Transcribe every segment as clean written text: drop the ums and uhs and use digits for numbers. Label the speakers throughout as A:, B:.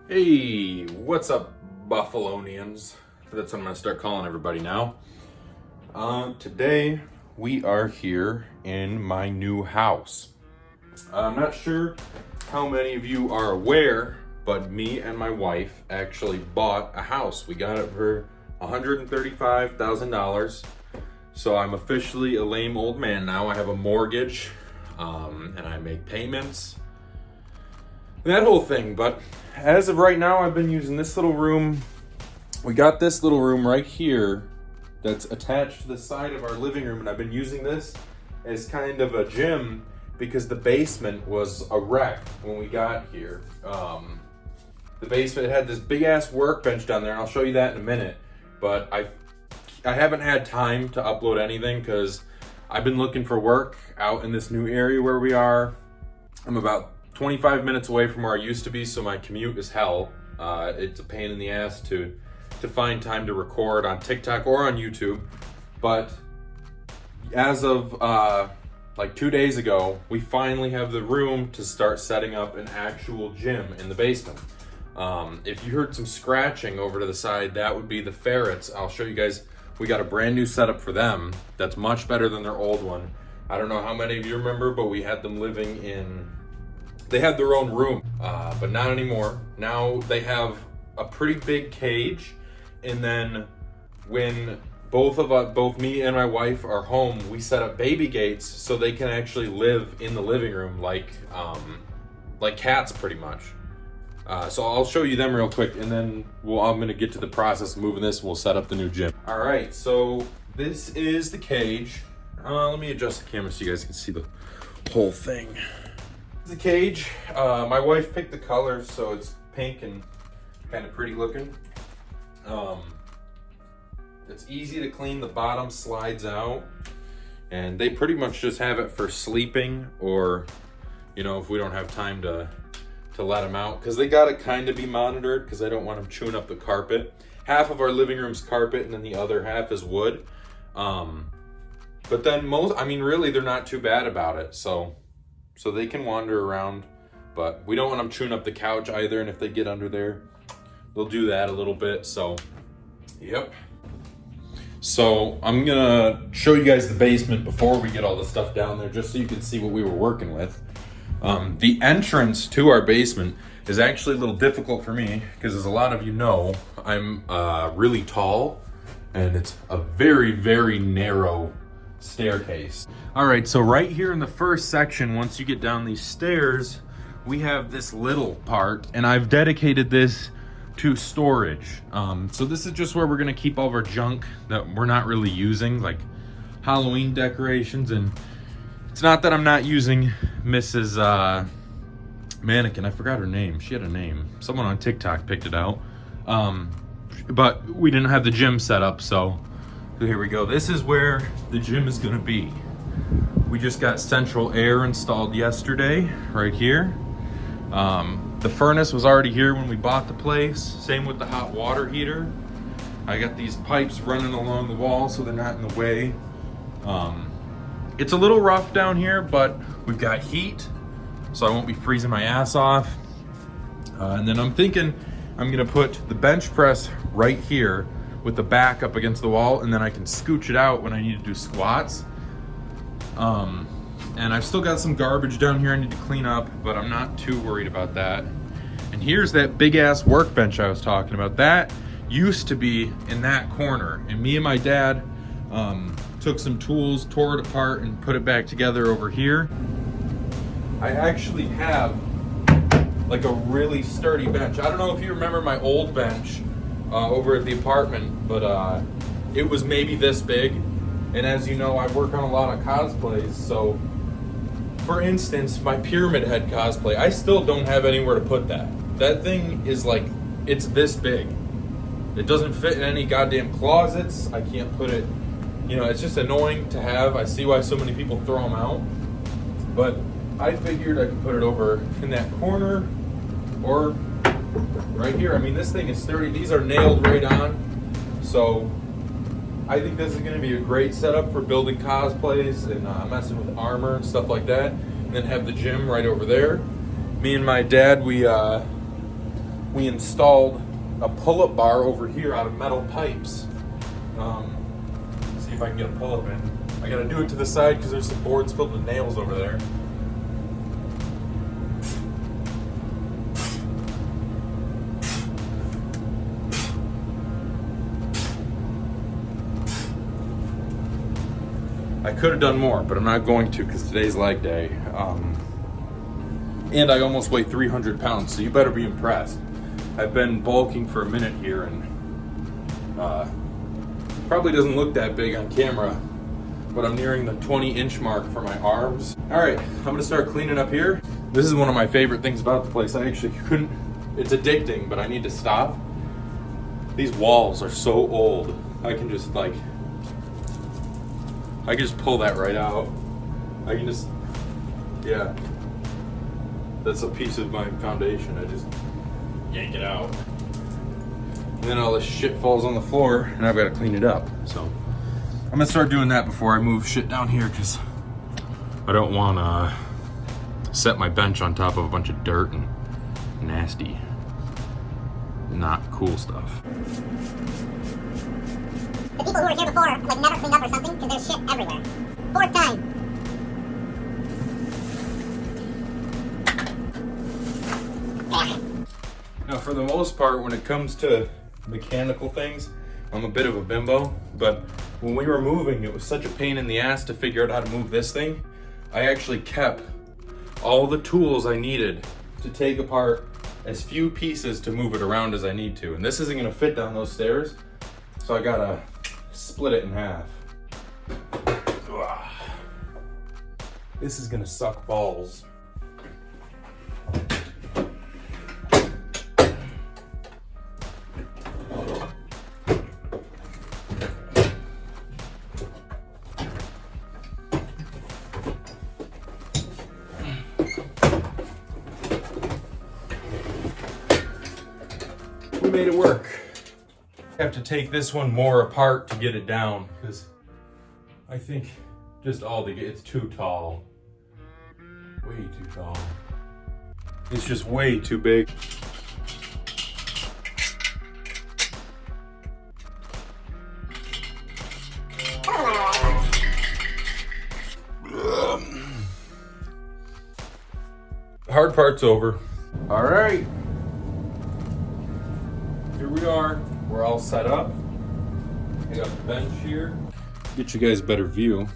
A: Hey, what's up, Buffalonians? That's what I'm gonna start calling everybody now. Today we are here in my new house. I'm not sure how many of you are aware, but me and my wife actually bought a house. We got it for $135,000. So I'm officially a lame old man now. I have a mortgage, and I make payments. That whole thing, but as of right now, I've been using this little room. We got this little room right here that's attached to the side of our living room, and I've been using this as kind of a gym because the basement was a wreck when we got here. The basement had this big ass workbench down there, and I'll show you that in a minute, but I haven't had time to upload anything because I've been looking for work out in this new area where we are. I'm about 25 minutes away from where I used to be, so my commute is hell. It's a pain in the ass to find time to record on TikTok or on YouTube. But as of like 2 days ago, we finally have the room to start setting up an actual gym in the basement. If you heard some scratching over to the side, that would be the ferrets. I'll show you guys. We got a brand new setup for them that's much better than their old one. I don't know how many of you remember, but we had them living in... They had their own room, but not anymore. Now they have a pretty big cage, and then when both me and my wife are home, we set up baby gates so they can actually live in the living room like cats, pretty much. So I'll show you them real quick, and then I'm gonna get to the process of moving this, and we'll set up the new gym. All right, so this is the cage. Let me adjust the camera so you guys can see the whole thing. The cage, my wife picked the colors, so it's pink and kind of pretty looking. It's easy to clean, the bottom slides out, and they pretty much just have it for sleeping, or if we don't have time to let them out, because they gotta kind of be monitored because I don't want them chewing up the carpet. Half of our living room's carpet, and then the other half is wood. But then really they're not too bad about it, so they can wander around, but we don't want them chewing up the couch either, and if they get under there, they'll do that a little bit, so, yep. So I'm gonna show you guys the basement before we get all the stuff down there, just so you can see what we were working with. The entrance to our basement is actually a little difficult for me, because as a lot of you know, I'm really tall, and it's a very, very narrow staircase. All right, so right here in the first section, once you get down these stairs, we have this little part, and I've dedicated this to storage. So this is just where we're gonna keep all of our junk that we're not really using, like Halloween decorations. And it's not that I'm not using Mrs. Mannequin. I forgot her name. She had a name. Someone on TikTok picked it out. But we didn't have the gym set up, so here we go. This is where the gym is gonna be. We just got central air installed yesterday, right here. The furnace was already here when we bought the place. Same with the hot water heater. I got these pipes running along the wall so they're not in the way. It's a little rough down here, but we've got heat, so I won't be freezing my ass off. And then I'm thinking I'm gonna put the bench press right here with the back up against the wall, and then I can scooch it out when I need to do squats. And I've still got some garbage down here I need to clean up, but I'm not too worried about that. And here's that big ass workbench I was talking about. That used to be in that corner, and me and my dad took some tools, tore it apart, and put it back together over here. I actually have like a really sturdy bench. I don't know if you remember my old bench over at the apartment, but it was maybe this big. And as you know, I work on a lot of cosplays, so for instance, my Pyramid Head cosplay, I still don't have anywhere to put that. That thing is like, it's this big. It doesn't fit in any goddamn closets. I can't put it, it's just annoying to have. I see why so many people throw them out. But I figured I could put it over in that corner or right here. I mean, this thing is sturdy. These are nailed right on. So I think this is going to be a great setup for building cosplays and messing with armor and stuff like that. And then have the gym right over there. Me and my dad, we we installed a pull-up bar over here out of metal pipes. See if I can get a pull-up in. I gotta do it to the side because there's some boards filled with nails over there. I could have done more, but I'm not going to because today's leg day. And I almost weigh 300 pounds, so you better be impressed. I've been bulking for a minute here and probably doesn't look that big on camera, but I'm nearing the 20-inch mark for my arms. All right, I'm gonna start cleaning up here. This is one of my favorite things about the place. I actually couldn't, it's addicting, but I need to stop. These walls are so old. I can just pull that right out. I can just, yeah. That's a piece of my foundation. I just yank it out. And then all this shit falls on the floor and I've got to clean it up. So I'm gonna start doing that before I move shit down here because I don't want to set my bench on top of a bunch of dirt and nasty, not cool stuff.
B: The people who were here before, like, never cleaned up or something, because there's shit everywhere. Fourth time.
A: Now, for the most part, when it comes to mechanical things, I'm a bit of a bimbo, but when we were moving, it was such a pain in the ass to figure out how to move this thing. I actually kept all the tools I needed to take apart as few pieces to move it around as I need to. And this isn't gonna fit down those stairs, so I gotta split it in half. This is gonna suck balls. We made it work. I have to take this one more apart to get it down because I think just all together it's too tall. Way too tall. It's just way too big. Hard part's over. All right. Here we are. We're all set up. I got the bench here. Get you guys a better view.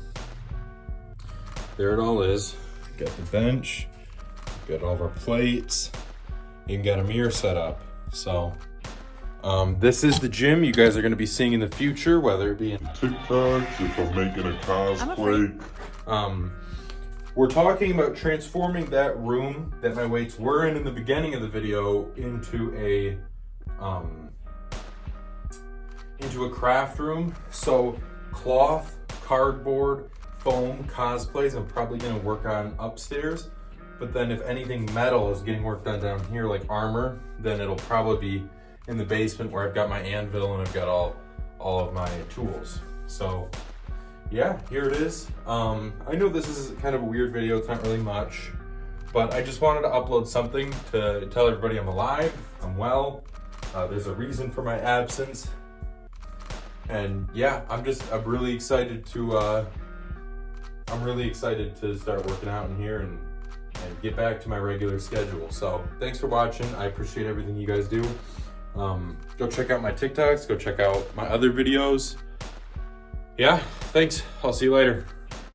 A: There it all is. Got the bench. Got all of our plates. Even got a mirror set up. So, this is the gym you guys are going to be seeing in the future, whether it be in
C: TikToks, if I'm making a cosplay.
A: We're talking about transforming that room that my weights were in the beginning of the video into a craft room. So cloth, cardboard, foam, cosplays I'm probably gonna work on upstairs. But then if anything metal is getting worked on down here, like armor, then it'll probably be in the basement where I've got my anvil and I've got all of my tools. So yeah, here it is. I know this is kind of a weird video, it's not really much, but I just wanted to upload something to tell everybody I'm alive, I'm well, there's a reason for my absence, and yeah, I'm really excited to start working out in here and get back to my regular schedule. So thanks for watching, I appreciate everything you guys do. Go check out my TikToks, go check out my other videos. Yeah, thanks. I'll see you later.